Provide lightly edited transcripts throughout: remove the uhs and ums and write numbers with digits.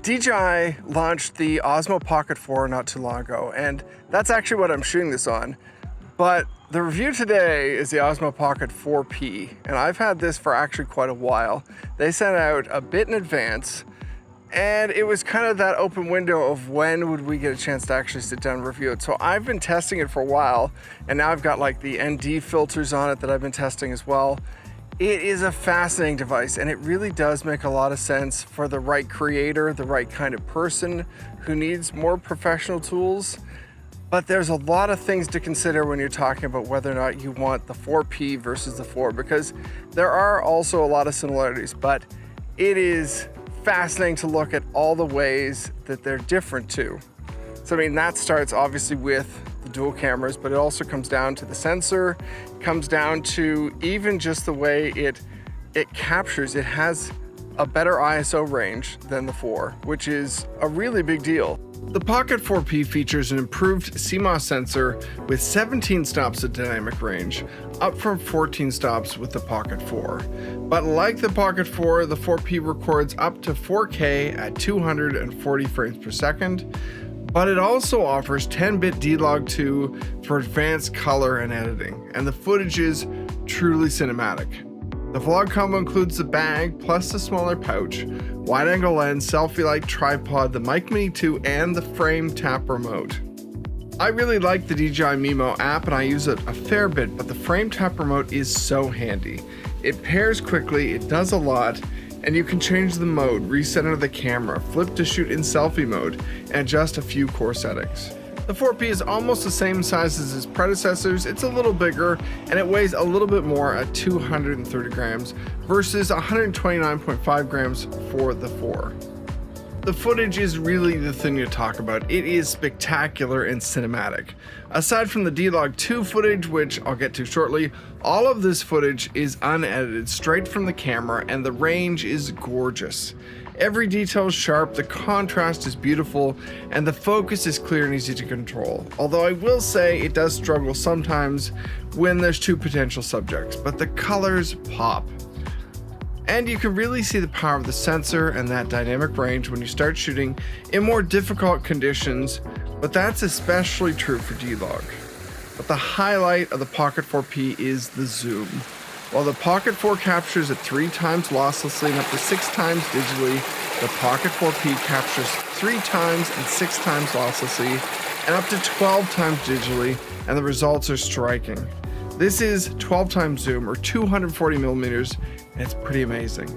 DJI launched the Osmo Pocket 4 not too long ago, and that's actually what I'm shooting this on. But the review today is the Osmo Pocket 4P, and I've had this for actually quite a while. They sent out a bit in advance, and it was kind of that open window of when would we get a chance to actually sit down and review it. So I've been testing it for a while, and now I've got like the ND filters on it that I've been testing as well. It is a fascinating device, and it really does make a lot of sense for the right creator, the right kind of person who needs more professional tools. But there's a lot of things to consider when you're talking about whether or not you want the 4P versus the 4, because there are also a lot of similarities, but it is fascinating to look at all the ways that they're different too. So I mean, that starts obviously with the dual cameras, but it also comes down to the sensor, comes down to even just the way it captures. It has a better ISO range than the 4, which is a really big deal. The Pocket 4P features an improved CMOS sensor with 17 stops of dynamic range, up from 14 stops with the Pocket 4. But like the Pocket 4, the 4P records up to 4K at 240 frames per second, but it also offers 10-bit DLOG 2 for advanced color and editing, and the footage is truly cinematic. The vlog combo includes the bag plus the smaller pouch, wide-angle lens, selfie light, tripod, the Mic Mini 2, and the frame tap remote. I really like the DJI Mimo app and I use it a fair bit, but the frame tap remote is so handy. It pairs quickly, it does a lot, and you can change the mode, recenter the camera, flip to shoot in selfie mode, and adjust a few core settings. The 4P is almost the same size as its predecessors. It's a little bigger and it weighs a little bit more at 230 grams versus 129.5 grams for the 4. The footage is really the thing to talk about. It is spectacular and cinematic. Aside from the DLOG 2 footage, which I'll get to shortly, all of this footage is unedited, straight from the camera, and the range is gorgeous. Every detail is sharp, the contrast is beautiful, and the focus is clear and easy to control. Although I will say it does struggle sometimes when there's two potential subjects, but the colors pop. And you can really see the power of the sensor and that dynamic range when you start shooting in more difficult conditions, but that's especially true for DLOG. But the highlight of the Pocket 4P is the zoom. While the Pocket 4 captures at 3 times losslessly and up to 6 times digitally, the Pocket 4P captures 3 times and 6 times losslessly and up to 12 times digitally, and the results are striking. This is 12 times zoom or 240 millimeters, and it's pretty amazing.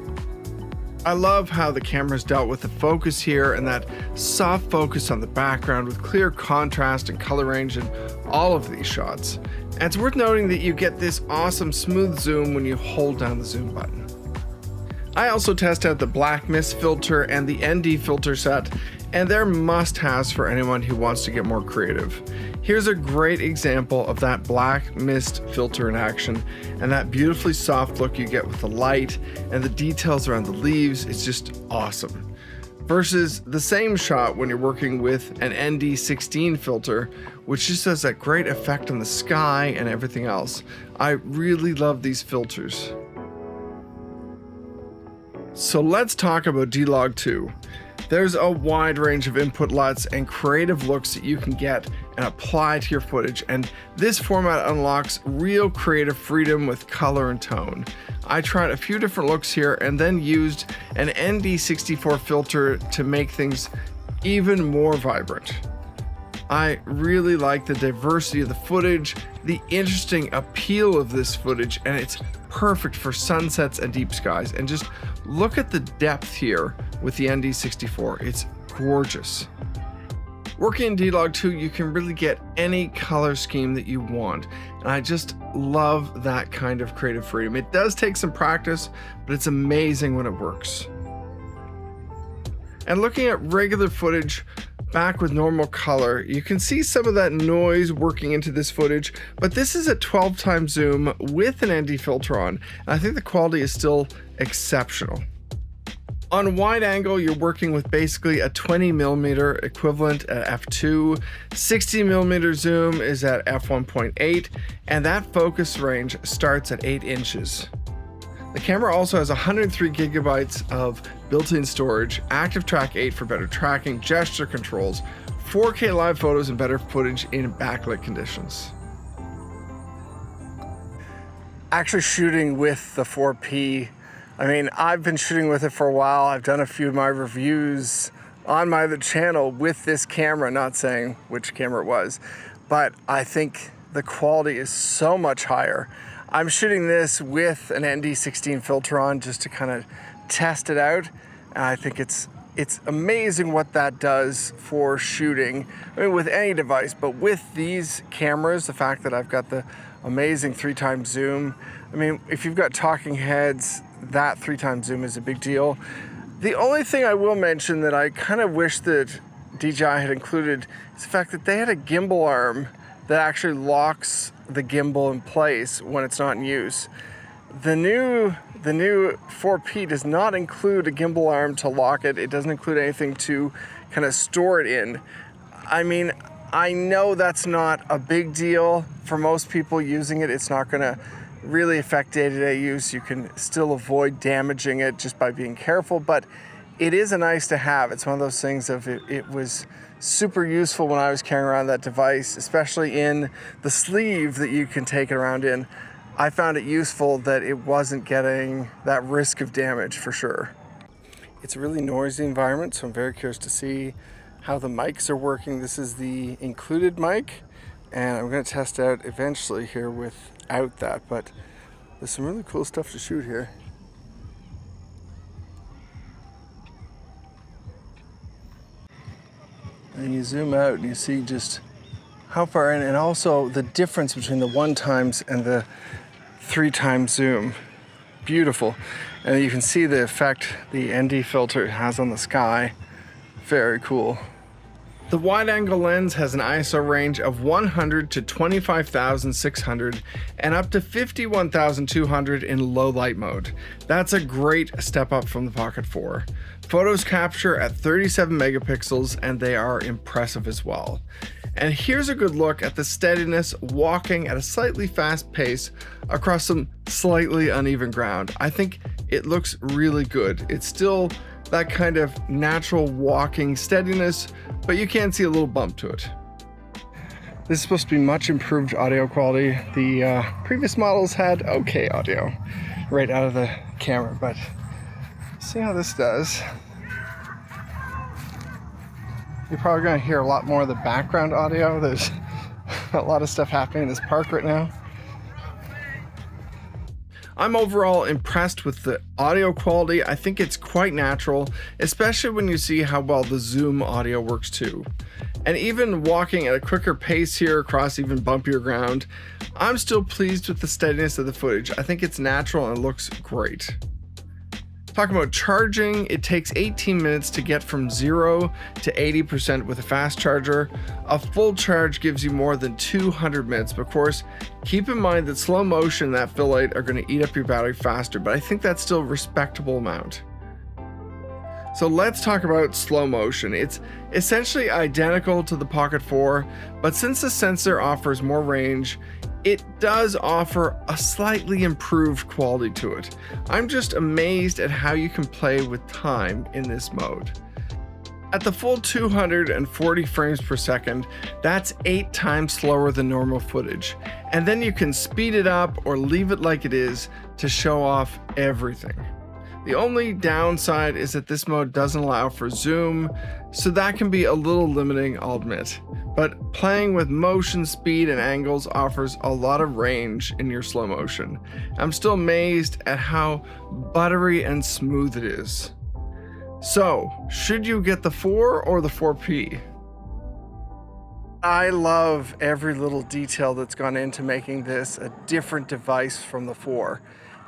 I love how the camera's dealt with the focus here and that soft focus on the background with clear contrast and color range in all of these shots. And it's worth noting that you get this awesome smooth zoom when you hold down the zoom button. I also test out the black mist filter and the ND filter set, and they're must-haves for anyone who wants to get more creative. Here's a great example of that black mist filter in action and that beautifully soft look you get with the light and the details around the leaves. It's just awesome. Versus the same shot when you're working with an ND16 filter, which just has that great effect on the sky and everything else. I really love these filters. So let's talk about DLOG 2. There's a wide range of input LUTs and creative looks that you can get and apply to your footage, and this format unlocks real creative freedom with color and tone. I tried a few different looks here and then used an ND64 filter to make things even more vibrant. I really like the diversity of the footage, the interesting appeal of this footage, and it's perfect for sunsets and deep skies. And just look at the depth here with the ND64. It's gorgeous. Working in DLOG 2, you can really get any color scheme that you want, and I just love that kind of creative freedom. It does take some practice, but it's amazing when it works. And looking at regular footage back with normal color, you can see some of that noise working into this footage, but this is a 12 times zoom with an ND filter on, and I think the quality is still exceptional. On wide angle, you're working with basically a 20mm equivalent at f2, 60mm zoom is at f1.8, and that focus range starts at 8 inches. The camera also has 103 gigabytes of built-in storage, Active Track 8 for better tracking, gesture controls, 4K live photos, and better footage in backlit conditions. Actually shooting with the 4P, I mean, I've been shooting with it for a while. I've done a few of my reviews on my other channel with this camera, not saying which camera it was, but I think the quality is so much higher. I'm shooting this with an ND16 filter on just to kind of test it out, and I think it's amazing what that does for shooting. I mean, with any device, but with these cameras, the fact that I've got the amazing 3x zoom. I mean, if you've got talking heads, that 3x zoom is a big deal. The only thing I will mention that I kind of wish that DJI had included is the fact that they had a gimbal arm that actually locks the gimbal in place when it's not in use. The new 4P does not include a gimbal arm to lock it. It doesn't include anything to kind of store it in. I mean, I know that's not a big deal for most people using it. It's not gonna really affect day-to-day use. You can still avoid damaging it just by being careful, but it is a nice to have. It's one of those things of it was super useful when I was carrying around that device, especially in the sleeve that you can take it around in. I found it useful that it wasn't getting that risk of damage for sure. It's a really noisy environment, so I'm very curious to see how the mics are working. This is the included mic, and I'm going to test out eventually here without that, but there's some really cool stuff to shoot here. And you zoom out and you see just how far in, and also the difference between the 1x and the 3x zoom. Beautiful. And you can see the effect the ND filter has on the sky. Very cool. The wide-angle lens has an ISO range of 100 to 25,600 and up to 51,200 in low light mode. That's a great step up from the Pocket 4. Photos capture at 37 megapixels and they are impressive as well. And here's a good look at the steadiness walking at a slightly fast pace across some slightly uneven ground. I think it looks really good. It's still that kind of natural walking steadiness, but you can see a little bump to it. This is supposed to be much improved audio quality. The previous models had okay audio right out of the camera, but see how this does. You're probably going to hear a lot more of the background audio. There's a lot of stuff happening in this park right now. I'm overall impressed with the audio quality. I think it's quite natural, especially when you see how well the zoom audio works too. And even walking at a quicker pace here across even bumpier ground, I'm still pleased with the steadiness of the footage. I think it's natural and looks great. Talking about charging, it takes 18 minutes to get from 0 to 80% with a fast charger. A full charge gives you more than 200 minutes, but of course, keep in mind that slow motion and that fill light are going to eat up your battery faster, but I think that's still a respectable amount. So let's talk about slow motion. It's essentially identical to the Pocket 4, but since the sensor offers more range, it does offer a slightly improved quality to it. I'm just amazed at how you can play with time in this mode. At the full 240 frames per second, that's 8 times slower than normal footage. And then you can speed it up or leave it like it is to show off everything. The only downside is that this mode doesn't allow for zoom, so that can be a little limiting, I'll admit. But playing with motion, speed, and angles offers a lot of range in your slow motion. I'm still amazed at how buttery and smooth it is. So, should you get the 4 or the 4P? I love every little detail that's gone into making this a different device from the 4.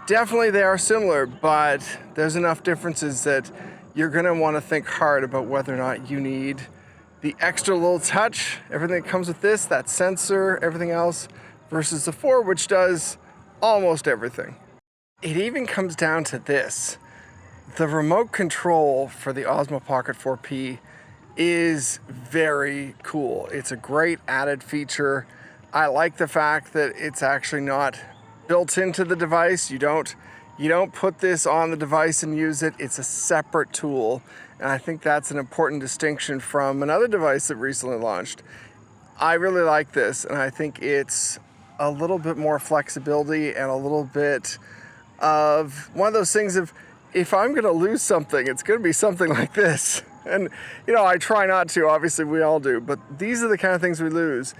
Definitely they are similar, but there's enough differences that you're gonna wanna think hard about whether or not you need the extra little touch, everything that comes with this, that sensor, everything else, versus the 4, which does almost everything. It even comes down to this. The remote control for the Osmo Pocket 4P is very cool. It's a great added feature. I like the fact that it's actually not built into the device. You don't You don't put this on the device and use it. It's a separate tool. And I think that's an important distinction from another device that recently launched. I really like this, and I think it's a little bit more flexibility and a little bit of one of those things of, if I'm gonna lose something, it's gonna be something like this. And you know, I try not to, obviously we all do, but these are the kind of things we lose.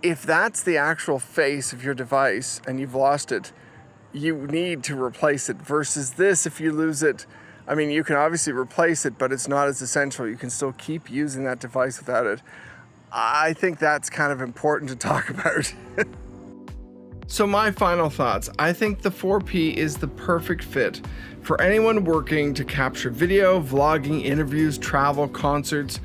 If that's the actual face of your device and you've lost it, you need to replace it, versus this, if you lose it, I mean, you can obviously replace it, but it's not as essential. You can still keep using that device without it. I think that's kind of important to talk about. So my final thoughts, I think the 4P is the perfect fit for anyone working to capture video, vlogging, interviews, travel, concerts,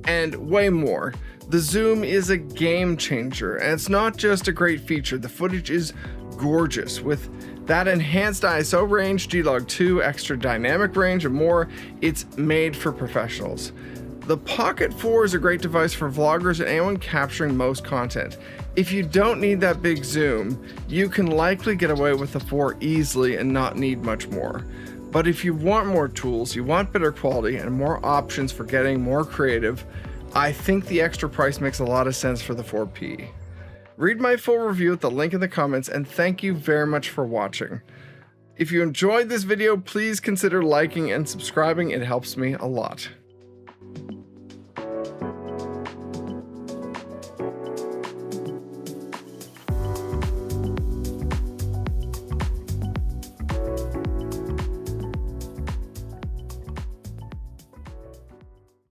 and way more. The zoom is a game changer, and it's not just a great feature. The footage is gorgeous with that enhanced ISO range, DLOG 2, extra dynamic range, and more. It's made for professionals. The Pocket 4 is a great device for vloggers and anyone capturing most content. If you don't need that big zoom, you can likely get away with the 4 easily and not need much more. But if you want more tools, you want better quality and more options for getting more creative, I think the extra price makes a lot of sense for the 4P. Read my full review at the link in the comments, and thank you very much for watching. If you enjoyed this video, please consider liking and subscribing. It helps me a lot.